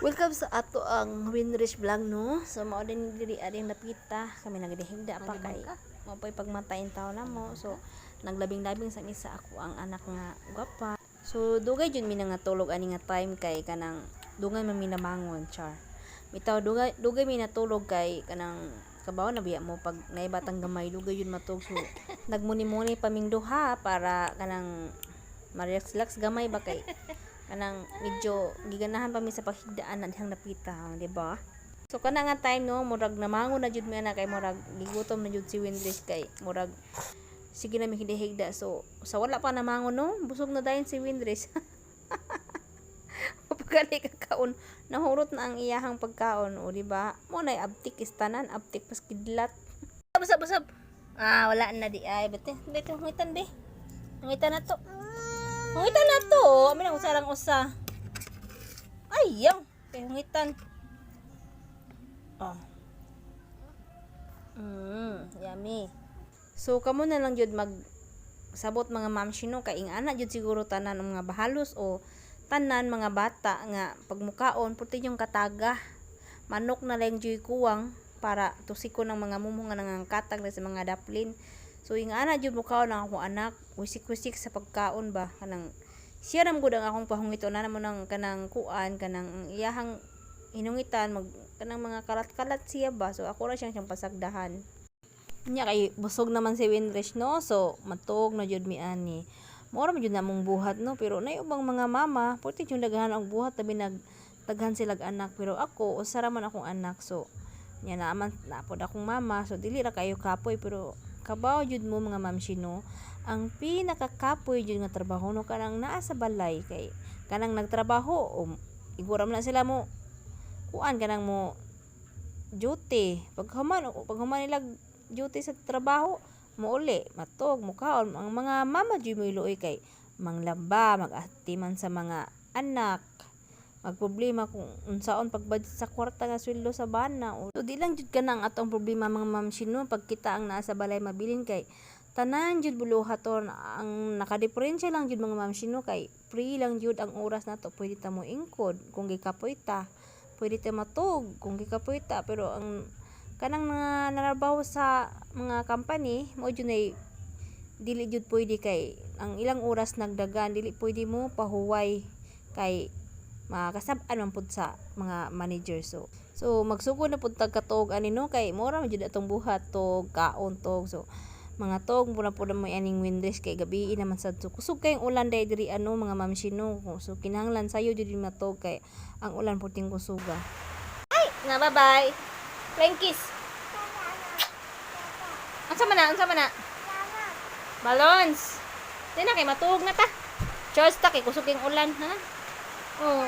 Welcome sa ato ang Winrich Vlog, no? So mao din diri ading napita kami nagdihigda pa kay mo pay pagmatayin taw na mo. So naglabing-labing sa isa ako ang anak nga gwapa. So dugay jud mi nga tulog ani nga time kay kanang dugay man mi namangon char. Bitaw dugay mi natulog kay kanang kabaw na biya mo pag naibatang gamay dugay yun matug. So nagmuni-muni pa ming duha para kanang ma-relax gamay ba kay kanang medyo giganahan pa mi sa paghigdaan na dihang napita, di ba? So kana nga time no, murag namangon na jud mi ana kay murag gigutom na jud si Windrich kay murag sige na mi higda. So sa wala pa namangon no, busog na dayon si Windrich. Pagkali kakaon, nahurot na ang iyahang pagkaon, o di ba? Mo nay abtik istanan, abtik pas kidlat. Busab. Wala na di ay, bete ngitan be. Ngitan na to. Hungitan na to. Amin ang usarang usa. Ayaw. Kaya hungitan. Oh. Yummy. So, kamo na lang jud mag sabot mga mamsino kay ing ana jud siguro tanan ng mga bahalos o tanan mga bata nga pagmukaon puti yung kataga. Manok na lang jud kuwang para tusiko ng mga mumo nga nangangkatag na sa mga daplin. So ing ana jud mukaon ang akong anak, wisik-wisik sa pagkaon ba kanang siya ram gud ang akong pahungito na namo nang kanang kuan kanang iyahang hinungitan mag kanang mga kalat-kalat siya ba. So ako ra siyang pasagdahan. Nya kay busog naman si Windrich no. So matog na jud mi ani. Mora man jud namong buhat no, pero nay ubang mga mama, puti yung daghan ang buhat tabi nagdaghan silag anak, pero ako usa ra man akong anak. So nya naman napod akong mama, so dili ra kayo kapoy pero kabaw jud mo mga mamsino ang pinakakapoy jud nga trabaho no kanang naa sa balay kay kanang nagtrabaho o igura man na sila mo kuan kanang mo duty paghuman nila duty sa trabaho mo uli matog mukaon ang mga mama jud mo iluoy kay manglaba magatiman sa mga anak magproblema kung unsaon pagbudget sa kwarta nga sweldo sa bana. So di lang jud kanang atong problema mga mamsino pagkita ang naa sa balay mabilin kay tanan jud buluhaton ang nakadiferensya lang jud mga mamsino kay free lang jud ang oras nato pwede ta mo ingkod kung gikapoy ta pwede ta matug kung gikapoy ta pero ang kanang mga narabaho sa mga company mo jud nay dili jud pwede kay ang ilang oras nagdagan dili pwede mo pahuway kay makasab-an man pud sa mga manager. So magsugod na pud tag katog ani no kay mora man jud atong buhat tog kaon tog. So mga tog pura pud mo aning Windrich kay gabi naman sad so kusog kay ulan day diri ano mga mamsino. So kinahanglan sayo jud matog kay ang ulan puting kusuga. Ay nga bye Frankies. Unsa man na balons di na kay matug na ta Charles ta kay kusog kay ulan ha. Oh.